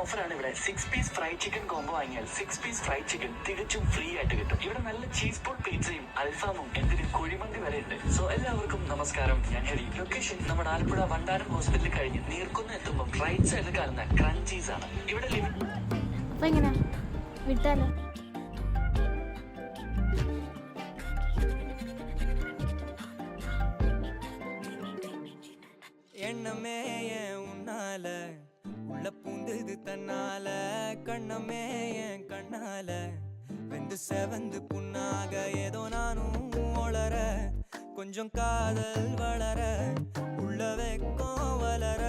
ഓഫറാണ് ഇവിടെ. 6 piece fried chicken combo വാങ്ങിയാൽ 6 പീസ് ഫ്രൈഡ് ചിക്കൻ തികച്ചും ഫ്രീ ആയിട്ട് കിട്ടും. ഇവിടെ നല്ല ചീസ് ബോൾ പിzzയും അൽഫാമും എന്തിന് കുഴിമന്തി വരെ ഉണ്ട്. സോ എല്ലാവർക്കും നമസ്കാരം, ഞാൻ ഹരി. ലൊക്കേഷൻ നമ്മുടെ ആലപ്പുഴ വണ്ടാനം ഹോസ്പിറ്റലിൽ കഴിഞ്ഞ് നീർക്കുന്ന എത്തുമ്പോൾ റൈറ്റ് സൈഡിൽ കാണുന്ന ക്രഞ്ചീസ് ആണ്. ഇവിടെ വിട്ടാലോ? எண்ணமே ஏன் உன்னால உள்ள பூந்தது தன்னால, கண்ணமே என் கண்ணால வெந்து செவந்து புண்ணாக ஏதோ நானும் ஒளர, கொஞ்சம் காதல் வளர உள்ள வெக்கம் வளர.